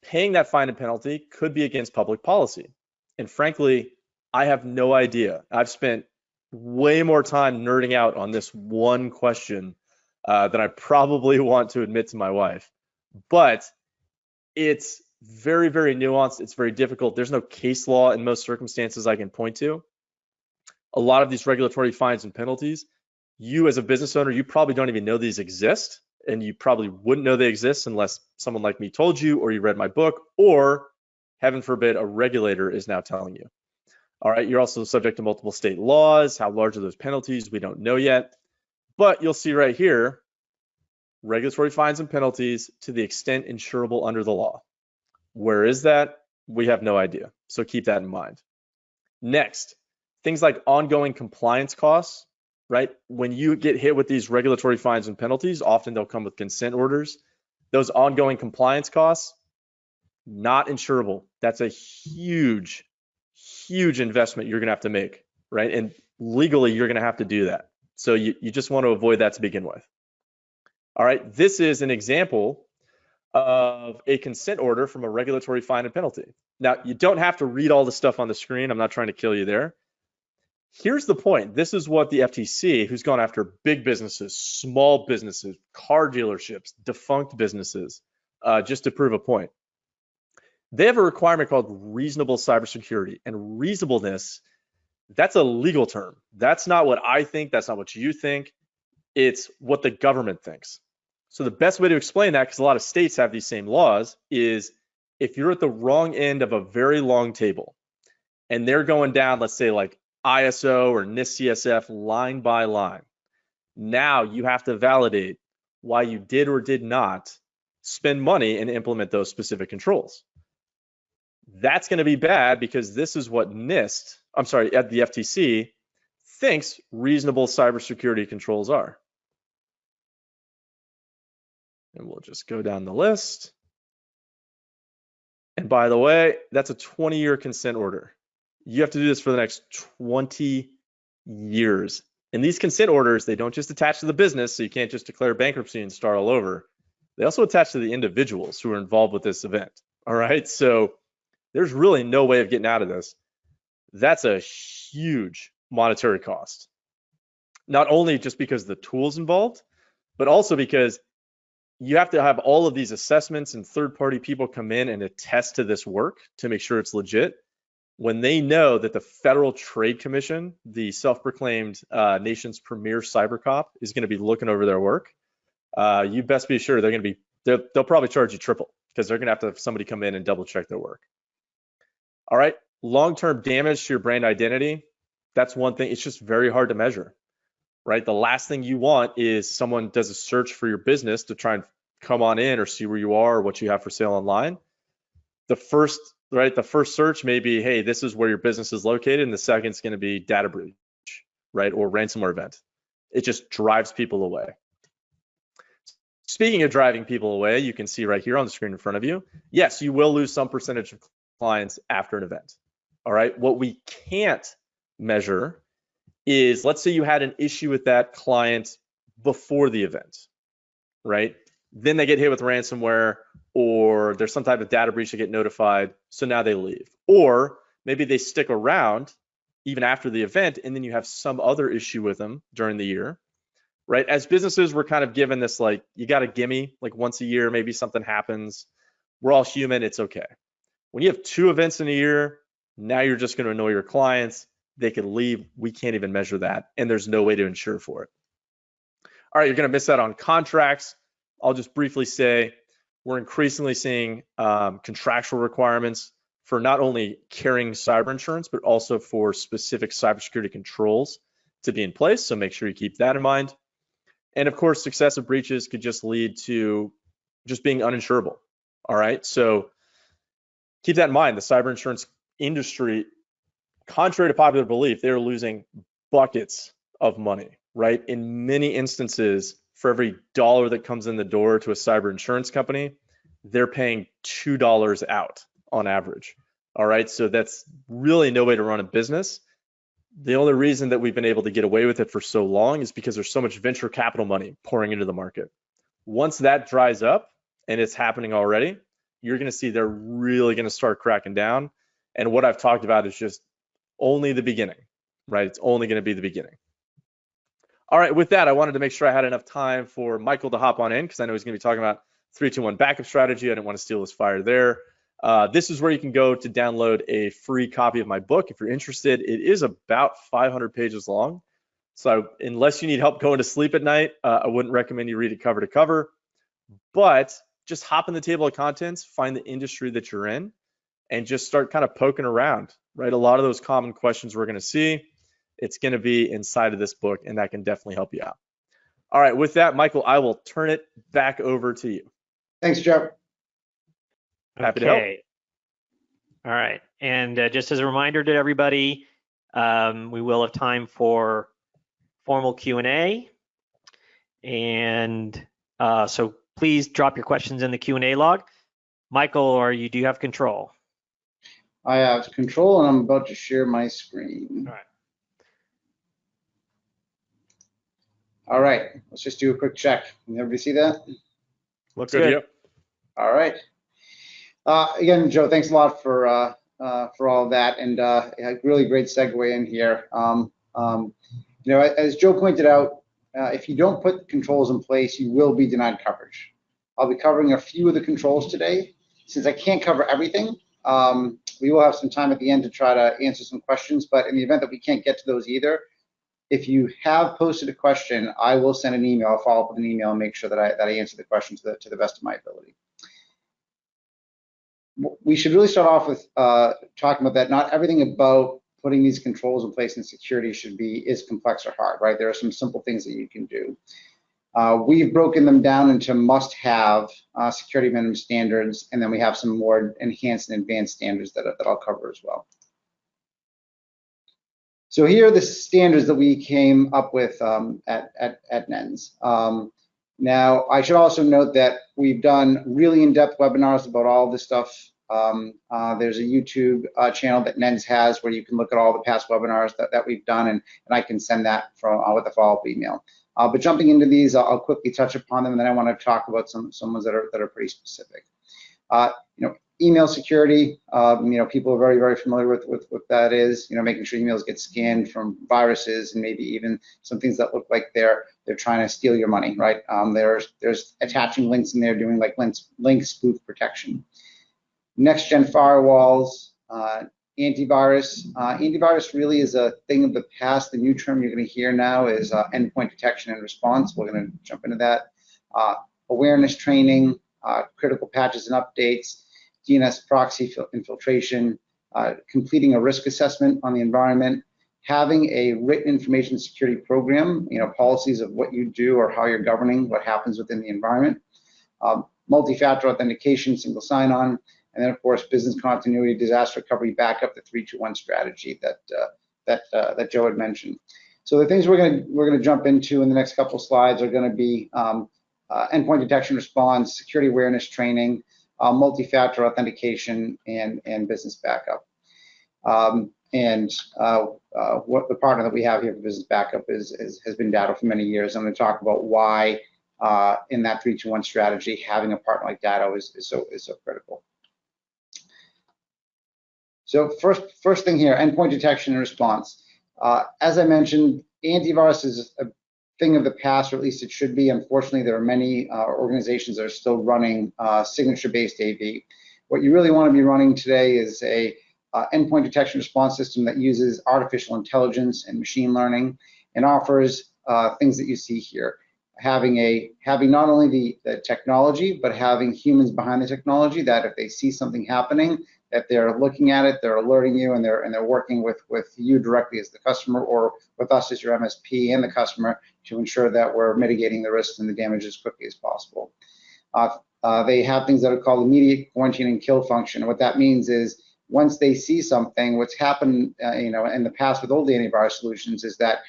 paying that fine and penalty could be against public policy. And frankly, I have no idea. I've spent way more time nerding out on this one question than I probably want to admit to my wife. But it's very, very nuanced. It's very difficult. There's no case law in most circumstances I can point to. A lot of these regulatory fines and penalties, you as a business owner, you probably don't even know these exist, and you probably wouldn't know they exist unless someone like me told you, or you read my book, or heaven forbid, a regulator is now telling you. All right, you're also subject to multiple state laws. How large are those penalties? We don't know yet, but you'll see right here, regulatory fines and penalties to the extent insurable under the law. Where is that? We have no idea, so keep that in mind. Next, things like ongoing compliance costs, right? When you get hit with these regulatory fines and penalties, often they'll come with consent orders. Those ongoing compliance costs, not insurable. That's a huge, huge investment you're gonna have to make, right? And legally, you're gonna have to do that. So you just want to avoid that to begin with. All right, this is an example of a consent order from a regulatory fine and penalty. Now, you don't have to read all the stuff on the screen. I'm not trying to kill you there. Here's the point. This is what the FTC, who's gone after big businesses, small businesses, car dealerships, defunct businesses, just to prove a point. they have a requirement called reasonable cybersecurity, and reasonableness, that's a legal term. That's not what I think. That's not what you think. It's what the government thinks. So the best way to explain that, because a lot of states have these same laws, is if you're at the wrong end of a very long table and they're going down, let's say like ISO or NIST CSF line by line, now you have to validate why you did or did not spend money and implement those specific controls. That's going to be bad because this is what NIST, I'm sorry, at the FTC thinks reasonable cybersecurity controls are. And we'll just go down the list. And by the way, that's a 20-year consent order. You have to do this for the next 20 years. And these consent orders, they don't just attach to the business, so you can't just declare bankruptcy and start all over. They also attach to the individuals who are involved with this event. All right, so there's really no way of getting out of this. That's a huge monetary cost. Not only just because of the tools involved, but also because you have to have all of these assessments and third-party people come in and attest to this work to make sure it's legit. When they know that the Federal Trade Commission, the self-proclaimed nation's premier cyber cop, is going to be looking over their work, you best be sure they'll probably charge you triple because they're going to have somebody come in and double check their work. All right, long-term damage to your brand identity, that's one thing. It's just very hard to measure, right? The last thing you want is someone does a search for your business to try and come on in or see where you are or what you have for sale online. The first search may be, hey, this is where your business is located, and the second is going to be data breach, right, or ransomware event. It just drives people away. Speaking of driving people away, you can see right here on the screen in front of you, yes, you will lose some percentage of clients after an event. All right, what we can't measure is, let's say you had an issue with that client before the event, right? Then they get hit with ransomware, or there's some type of data breach, they get notified, so now they leave. Or maybe they stick around even after the event, and then you have some other issue with them during the year, right? As businesses, we're kind of given this, like, you got a gimme, like once a year, maybe something happens. We're all human, it's okay. When you have 2 events in a year, now you're just going to annoy your clients. They could leave. We can't even measure that, and there's no way to insure for it. All right, you're going to miss out on contracts. I'll just briefly say we're increasingly seeing contractual requirements for not only carrying cyber insurance, but also for specific cybersecurity controls to be in place. So make sure you keep that in mind. And of course, successive breaches could just lead to just being uninsurable. All right, so keep that in mind. The cyber insurance industry, contrary to popular belief, they're losing buckets of money, right? In many instances, for every dollar that comes in the door to a cyber insurance company, they're paying $2 out on average. All right, so that's really no way to run a business. The only reason that we've been able to get away with it for so long is because there's so much venture capital money pouring into the market. Once that dries up, and it's happening already, you're going to see they're really going to start cracking down. And what I've talked about is just only the beginning, right? It's only going to be the beginning. All right, with that, I wanted to make sure I had enough time for Michael to hop on in because I know he's going to be talking about 3-2-1 backup strategy. I didn't want to steal his fire there. This is where you can go to download a free copy of my book if you're interested. It is about 500 pages long. So unless you need help going to sleep at night, I wouldn't recommend you read it cover to cover. But just hop in the table of contents, find the industry that you're in, and just start kind of poking around, right? A lot of those common questions we're going to see, it's going to be inside of this book, and that can definitely help you out. All right, with that, Michael, I will turn it back over to you. Thanks, Joe. Happy to help. All right, and just as a reminder to everybody, we will have time for formal Q&A, and so please drop your questions in the Q&A log. Michael, do you have control? I have control, and I'm about to share my screen. All right. All right, let's just do a quick check. Can everybody see that? Looks good. Yep. All right. Again, Joe, thanks a lot for all of that, and really great segue in here. You know, as Joe pointed out, if you don't put controls in place, you will be denied coverage. I'll be covering a few of the controls today, Since I can't cover everything, we will have some time at the end to try to answer some questions, but in the event that we can't get to those either, if you have posted a question, I will send an email, I'll follow up with an email and make sure that I answer the question to the best of my ability. We should really start off with talking about that not everything about putting these controls in place in security is complex or hard, right? There are some simple things that you can do. We've broken them down into must-have security minimum standards, and then we have some more enhanced and advanced standards that I'll cover as well. So here are the standards that we came up with at NENS. Now, I should also note that we've done really in-depth webinars about all this stuff. There's a YouTube channel that NENS has where you can look at all the past webinars that we've done, and I can send that with a follow-up email. But jumping into these, I'll quickly touch upon them, and then I want to talk about some ones that are pretty specific. Email security. People are very, very familiar with what that is. Making sure emails get scanned from viruses and maybe even some things that look like they're trying to steal your money, right? There's attaching links in there, doing like link spoof protection. Next gen firewalls, antivirus. Antivirus really is a thing of the past. The new term you're going to hear now is endpoint detection and response. We're going to jump into that. Awareness training, critical patches and updates, DNS proxy infiltration, completing a risk assessment on the environment, having a written information security program, policies of what you do or how you're governing what happens within the environment, multi-factor authentication, single sign-on, and then of course business continuity, disaster recovery, backup, the 3-2-1 strategy that Joe had mentioned. So the things we're going to jump into in the next couple of slides are going to be endpoint detection response, security awareness training, multi-factor authentication, and business backup. What the partner that we have here for business backup has been Datto for many years. I'm going to talk about why in that 3-2-1 strategy having a partner like Datto is so critical. So first thing here, endpoint detection and response. As I mentioned, antivirus is a thing of the past, or at least it should be. Unfortunately, there are many organizations that are still running signature-based AV. What you really want to be running today is a endpoint detection response system that uses artificial intelligence and machine learning and offers things that you see here. Having not only the technology, but having humans behind the technology that if they see something happening, that they're looking at it, they're alerting you, and they're working with you directly as the customer or with us as your MSP and the customer to ensure that we're mitigating the risks and the damage as quickly as possible. They have things that are called immediate quarantine and kill function. What that means is once they see something, what's happened in the past with old antivirus solutions is that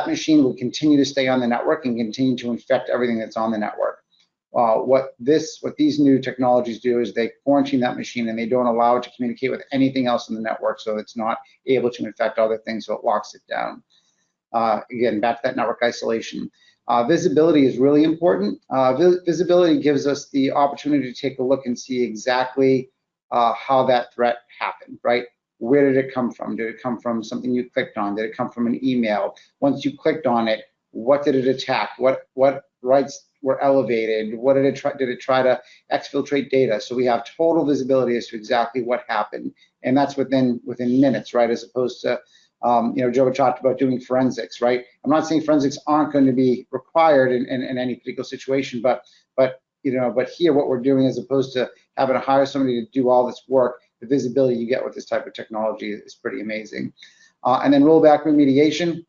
machine will continue to stay on the network and continue to infect everything that's on the network. What these new technologies do is they quarantine that machine and they don't allow it to communicate with anything else in the network, so it's not able to infect other things, so it locks it down. Again, back to that network isolation. Visibility is really important. Visibility gives us the opportunity to take a look and see exactly how that threat happened, right? Where did it come from? Did it come from something you clicked on? Did it come from an email? Once you clicked on it, what did it attack? What rights were elevated? What did it try to exfiltrate data? So we have total visibility as to exactly what happened, and that's within minutes, right? As opposed to Joe talked about doing forensics, right? I'm not saying forensics aren't going to be required in any particular situation, but here what we're doing, as opposed to having to hire somebody to do all this work, the visibility you get with this type of technology is pretty amazing. And then rollback remediation.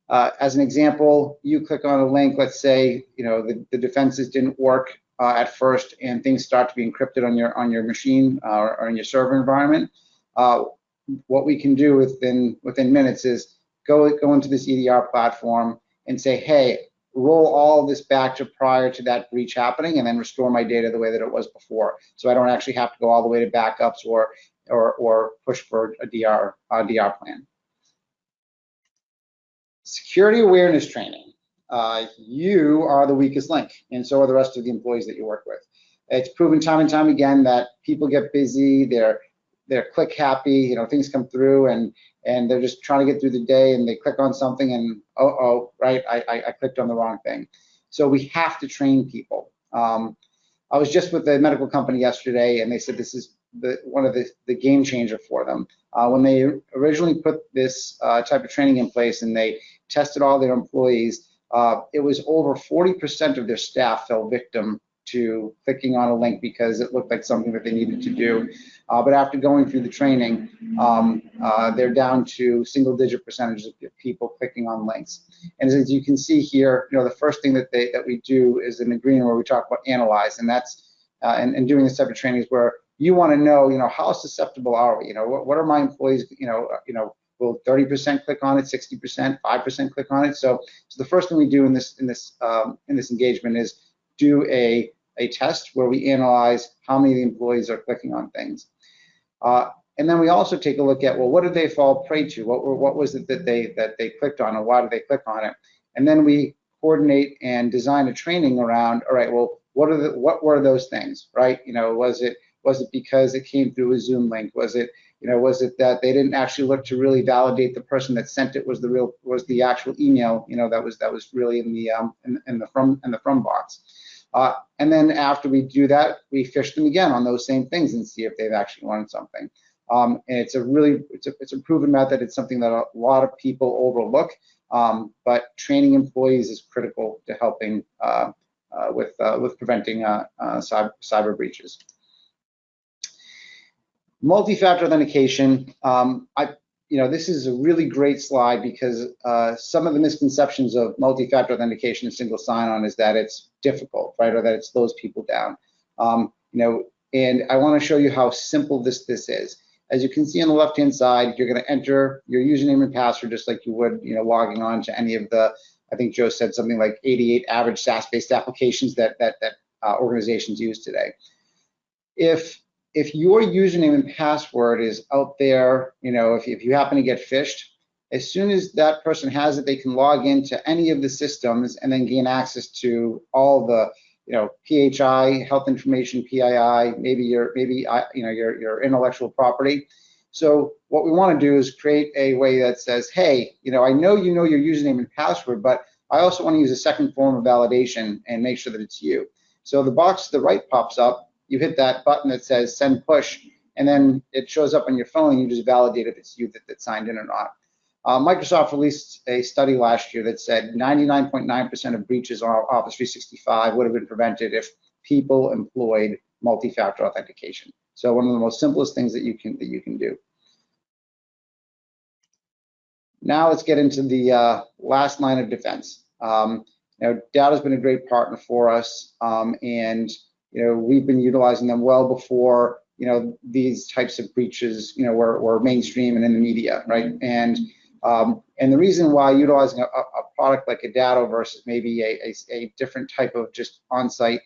As an example, you click on a link, let's say the defenses didn't work at first and things start to be encrypted on your machine or in your server environment. What we can do within minutes is go into this EDR platform and say, hey, roll all this back to prior to that breach happening and then restore my data the way that it was before. So I don't actually have to go all the way to backups or push for a DR plan. Security awareness training. You are the weakest link, and so are the rest of the employees that you work with. It's proven time and time again that people get busy, they're click happy, things come through and they're just trying to get through the day and they click on something and right, I clicked on the wrong thing. So we have to train people. I was just with the medical company yesterday, and they said this is one of the game changer for them. When they originally put this type of training in place and they tested all their employees, it was over 40% of their staff fell victim to clicking on a link because it looked like something that they needed to do. But after going through the training, they're down to single-digit percentages of people clicking on links. And as you can see here, the first thing that we do is an agreement where we talk about analyze, and that's and doing this type of training is where you want to know, how susceptible are we? What are my employees? Will 30% click on it, 60%, 5% click on it? So the first thing we do in this engagement is do a test where we analyze how many of the employees are clicking on things. And then we also take a look at, well, what did they fall prey to? What was it that they clicked on, or why did they click on it? And then we coordinate and design a training around, all right, well, what were those things, right? Was it because it came through a Zoom link? Was it that they didn't actually look to really validate the person that sent it was the actual email, that was really in the from box? And then after we do that, we fish them again on those same things and see if they've actually learned something. And it's a proven method. It's something that a lot of people overlook, but training employees is critical to helping with preventing cyber breaches. Multi-factor authentication. This is a really great slide because some of the misconceptions of multi-factor authentication and single sign-on is that it's difficult, right, or that it slows people down. And I want to show you how simple this is. As you can see on the left-hand side, you're going to enter your username and password just like you would, logging on to any of the, I think Joe said something like 88 average SaaS-based applications that organizations use today. If your username and password is out there, if you happen to get phished, as soon as that person has it, they can log into any of the systems and then gain access to all the, PHI, health information, PII, maybe your intellectual property. So what we want to do is create a way that says, hey, I know you know your username and password, but I also want to use a second form of validation and make sure that it's you. So the box to the right pops up. You hit that button that says send push, and then it shows up on your phone, and you just validate if it's you that signed in or not. Microsoft released a study last year that said 99.9% of breaches on Office 365 would have been prevented if people employed multi-factor authentication. So one of the most simplest things that you can do. Now let's get into the last line of defense. Data's been a great partner for us, and we've been utilizing them well before these types of breaches were mainstream and in the media, right? And the reason why utilizing a product like a Datto versus maybe a different type of just on-site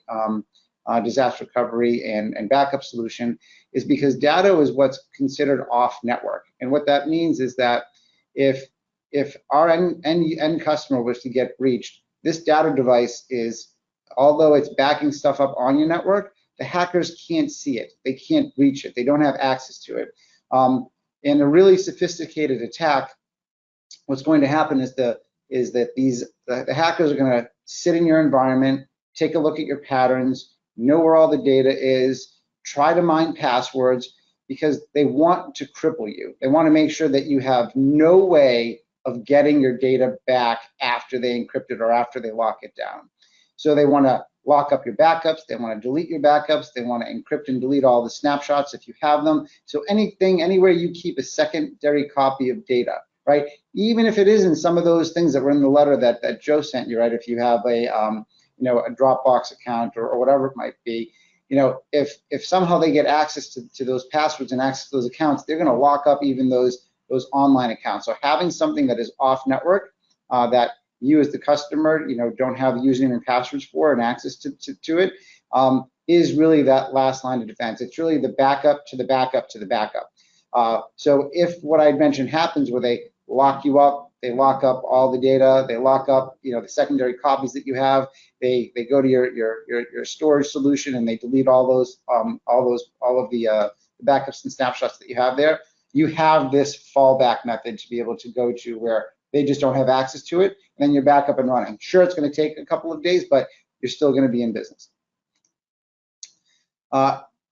disaster recovery and backup solution is because Datto is what's considered off-network. And what that means is that if our end customer was to get breached, this Datto device is, although it's backing stuff up on your network, the hackers can't see it. They can't reach it. They don't have access to it. In a really sophisticated attack, what's going to happen is that the hackers are going to sit in your environment, take a look at your patterns, know where all the data is, try to mine passwords, because they want to cripple you. They want to make sure that you have no way of getting your data back after they encrypt it or after they lock it down. So they want to lock up your backups, they want to delete your backups, they want to encrypt and delete all the snapshots if you have them. So anywhere you keep a secondary copy of data, right? Even if it isn't some of those things that were in the letter that Joe sent you, right? If you have a Dropbox account or whatever it might be, if somehow they get access to those passwords and access to those accounts, they're going to lock up even those online accounts. So having something that is off network that you as the customer, don't have username and passwords for and access to it, is really that last line of defense. It's really the backup to the backup to the backup. So if what I mentioned happens where they lock you up, they lock up all the data, they lock up, the secondary copies that you have, they go to your storage solution and they delete all of the backups and snapshots that you have there, you have this fallback method to be able to go to where they just don't have access to it, and then you're back up and running. Sure, it's going to take a couple of days, but you're still going to be in business.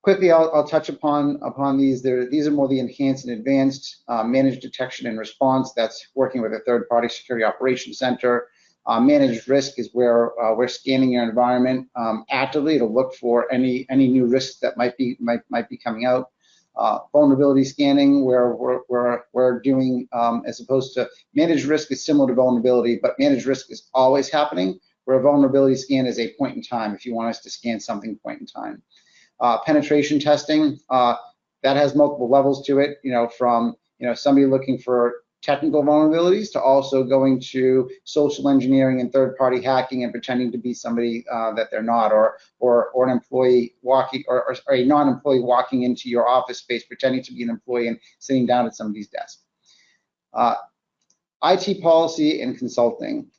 Quickly, I'll touch upon these. These are more the enhanced and advanced managed detection and response. That's working with a third-party security operations center. Managed risk is where we're scanning your environment actively to look for any new risks that might be coming out. Vulnerability scanning, where we're doing as opposed to managed risk is similar to vulnerability, but managed risk is always happening. Where a vulnerability scan is a point in time. If you want us to scan something point in time. Penetration testing, that has multiple levels to it, from somebody looking for technical vulnerabilities to also going to social engineering and third-party hacking and pretending to be somebody that they're not, or an employee walking or a non-employee walking into your office space pretending to be an employee and sitting down at somebody's desk. IT policy and consulting.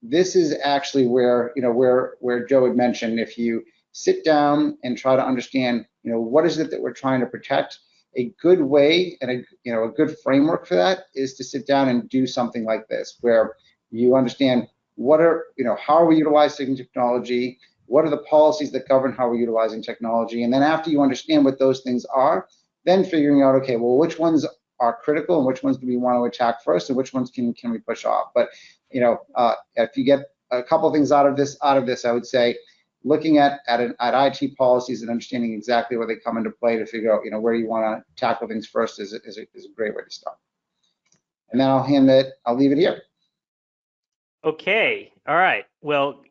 This is actually where where Joe had mentioned, if you sit down and try to understand, what is it that we're trying to protect? A good way and a good framework for that is to sit down and do something like this, where you understand how are we utilizing technology, what are the policies that govern how we're utilizing technology, and then after you understand what those things are, then figuring out, okay, well, which ones are critical and which ones do we want to attack first and which ones can we push off. But if you get a couple things out of this, I would say looking at IT policies and understanding exactly where they come into play to figure out where you want to tackle things first is a great way to start. And then I'll leave it here. Okay, all right. Well,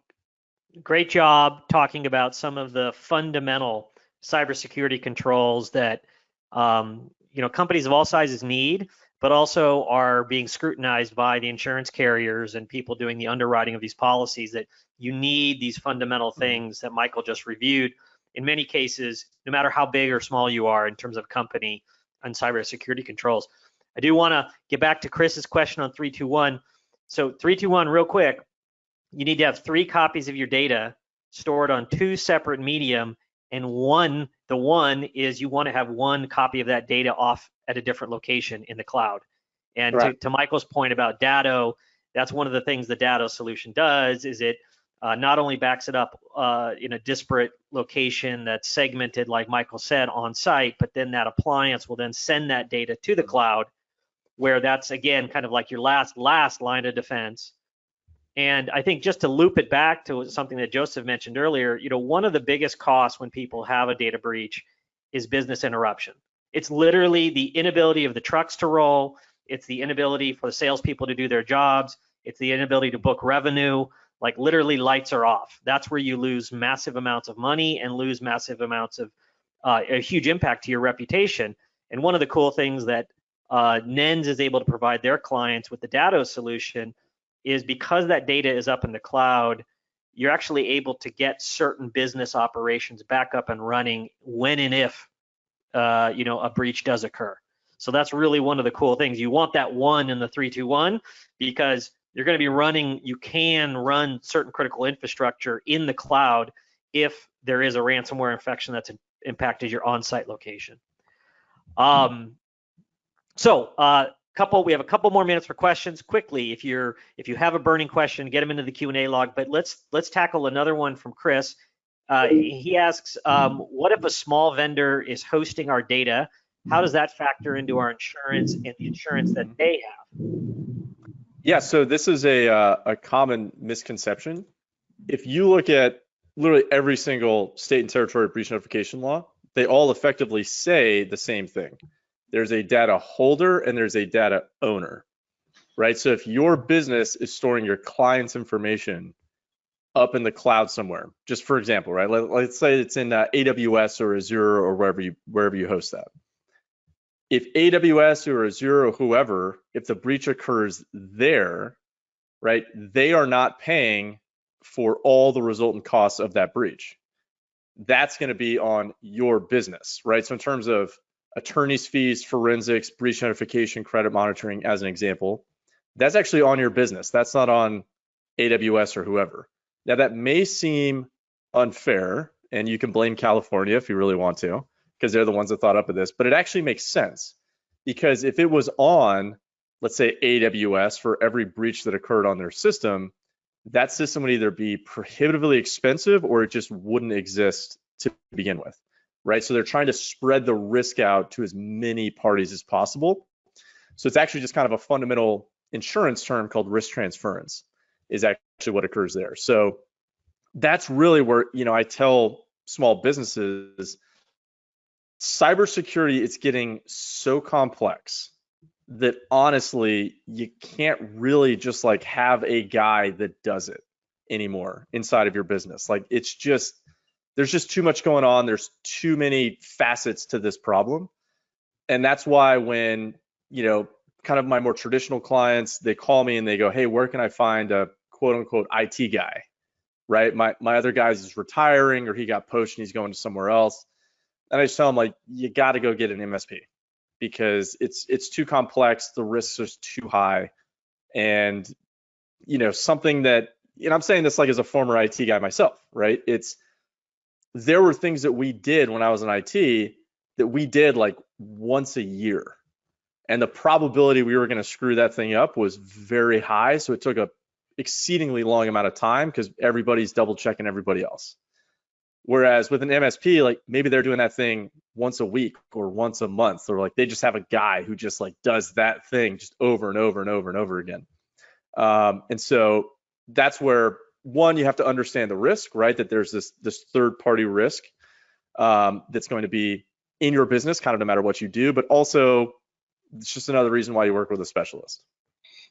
great job talking about some of the fundamental cybersecurity controls that companies of all sizes need, but also are being scrutinized by the insurance carriers and people doing the underwriting of these policies, that you need these fundamental things that Michael just reviewed. In many cases, no matter how big or small you are in terms of company and cybersecurity controls. I do want to get back to Chris's question on 321. So 321, real quick, you need to have 3 copies of your data stored on 2 separate medium, and the one is you want to have 1 copy of that data off at a different location in the cloud. And to Michael's point about Datto, that's one of the things the Datto solution does, is it not only backs it up in a disparate location that's segmented, like Michael said, on site, but then that appliance will then send that data to the cloud, where that's, again, kind of like your last line of defense. And I think just to loop it back to something that Joseph mentioned earlier, one of the biggest costs when people have a data breach is business interruption. It's literally the inability of the trucks to roll. It's the inability for the salespeople to do their jobs. It's the inability to book revenue. Like, literally, lights are off. That's where you lose massive amounts of money and lose massive amounts of a huge impact to your reputation. And one of the cool things that NENS is able to provide their clients with the Datto solution is, because that data is up in the cloud, you're actually able to get certain business operations back up and running when and if a breach does occur. So that's really one of the cool things. You want that 1 in the 321 because you're going to be running, you can run certain critical infrastructure in the cloud if there is a ransomware infection that's impacted your on-site location. We have a couple more minutes for questions. Quickly, if you have a burning question, get them into the Q&A log. But let's tackle another one from Chris. He asks, what if a small vendor is hosting our data? How does that factor into our insurance and the insurance that they have? Yeah, so this is a common misconception. If you look at literally every single state and territory breach notification law, they all effectively say the same thing. There's a data holder and there's a data owner, right? So if your business is storing your client's information up in the cloud somewhere, just for example, right? Let's say it's in AWS or Azure or wherever you host that. If AWS or Azure or whoever, if the breach occurs there, right, they are not paying for all the resultant costs of that breach. That's going to be on your business, right? So in terms of attorney's fees, forensics, breach notification, credit monitoring, as an example, that's actually on your business. That's not on AWS or whoever. Now, that may seem unfair, and you can blame California if you really want to, because they're the ones that thought up of this, but it actually makes sense, because if it was on, let's say, AWS for every breach that occurred on their system, that system would either be prohibitively expensive or it just wouldn't exist to begin with. right? So they're trying to spread the risk out to as many parties as possible. So it's actually just kind of a fundamental insurance term called risk transference is actually what occurs there. So that's really where, I tell small businesses, cybersecurity is getting so complex that honestly, you can't really just like have a guy that does it anymore inside of your business. Like it's just, there's just too much going on. There's too many facets to this problem. And that's why when, kind of my more traditional clients, they call me and they go, hey, where can I find a quote unquote IT guy, right? My other guy's is retiring or he got poached and he's going to somewhere else. And I just tell them like, you got to go get an MSP because it's too complex. The risks are too high. And, something that, I'm saying this like as a former IT guy myself, right? There were things that we did when I was in IT that we did like once a year. And the probability we were going to screw that thing up was very high. So it took a exceedingly long amount of time because everybody's double checking everybody else. Whereas with an MSP, like maybe they're doing that thing once a week or once a month, or like they just have a guy who just like does that thing just over and over and over and over again. And so that's where, one, you have to understand the risk, right? That there's this third party risk that's going to be in your business kind of no matter what you do, but also it's just another reason why you work with a specialist.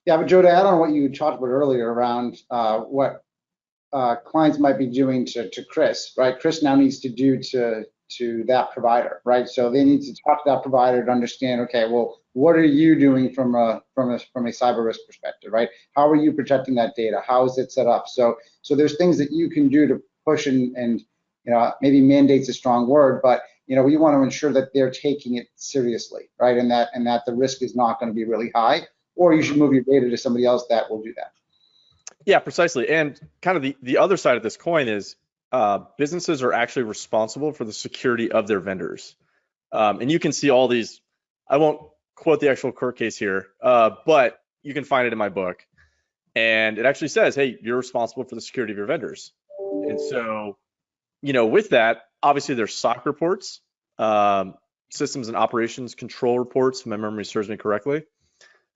Yeah, but Joe, to add on what you talked about earlier around what clients might be doing to Chris, right? Chris now needs to do to that provider, right? So they need to talk to that provider to understand, okay, well, what are you doing from a cyber risk perspective, right? How are you protecting that data? How is it set up? So there's things that you can do to push and maybe mandate's a strong word, but we want to ensure that they're taking it seriously, right? And that the risk is not going to be really high, or you should move your data to somebody else that will do that. Yeah, precisely. And kind of the other side of this coin is businesses are actually responsible for the security of their vendors. And you can see all these, I won't quote the actual court case here, but you can find it in my book. And it actually says, hey, you're responsible for the security of your vendors. And so, with that, obviously there's SOC reports, systems and operations control reports, if my memory serves me correctly.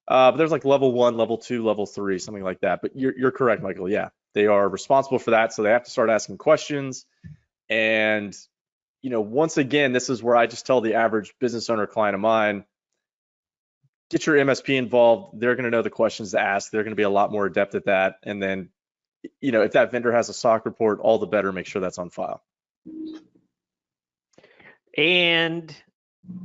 But there's like level 1, level 2, level 3, something like that. But you're correct, Michael. Yeah, they are responsible for that. So they have to start asking questions. And, once again, this is where I just tell the average business owner client of mine, get your MSP involved. They're going to know the questions to ask. They're going to be a lot more adept at that. And then, if that vendor has a SOC report, all the better, make sure that's on file. And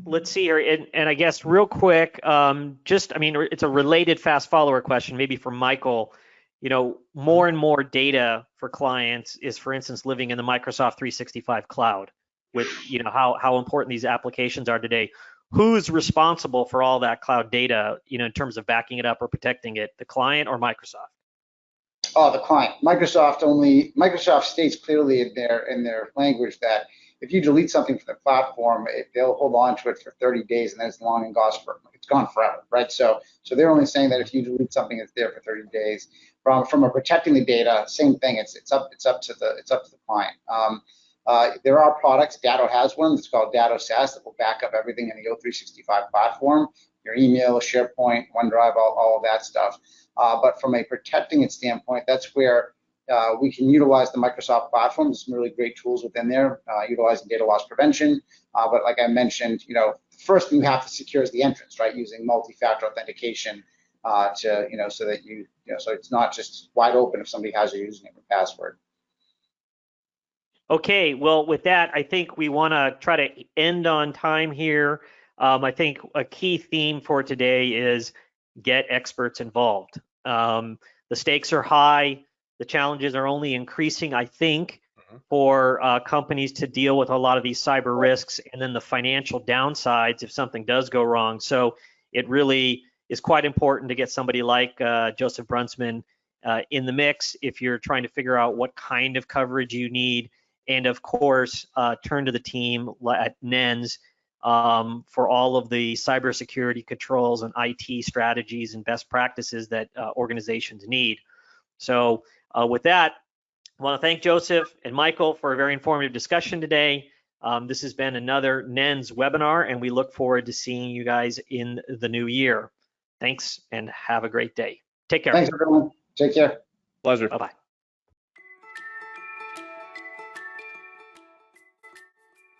let's see here, and I guess real quick, it's a related fast follower question, maybe for Michael. More and more data for clients is, for instance, living in the Microsoft 365 cloud with, how important these applications are today. Who's responsible for all that cloud data, in terms of backing it up or protecting it, the client or Microsoft? Oh, the client. Microsoft states clearly in their language that if you delete something from the platform, they'll hold on to it for 30 days, and then it's long and it's gone forever, right? So they're only saying that if you delete something, it's there for 30 days. From a protecting the data, same thing. It's up to the client. There are products. Datto has one. It's called Datto SaaS that will back up everything in the O365 platform. Your email, SharePoint, OneDrive, all of that stuff. But from a protecting it standpoint, that's where we can utilize the Microsoft platform. There's some really great tools within there, utilizing data loss prevention. But like I mentioned, first thing you have to secure is the entrance, right? Using multi-factor authentication so that so it's not just wide open if somebody has your username or password. Okay, well, with that, I think we want to try to end on time here. I think a key theme for today is get experts involved. The stakes are high. The challenges are only increasing, I think, for companies to deal with a lot of these cyber risks and then the financial downsides if something does go wrong. So it really is quite important to get somebody like Joseph Brunsman in the mix if you're trying to figure out what kind of coverage you need. And of course, turn to the team at NENS for all of the cybersecurity controls and IT strategies and best practices that organizations need. So with that, I want to thank Joseph and Michael for a very informative discussion today. This has been another NENS webinar, and we look forward to seeing you guys in the new year. Thanks, and have a great day. Take care. Thanks, everyone. Take care. Pleasure. Bye-bye.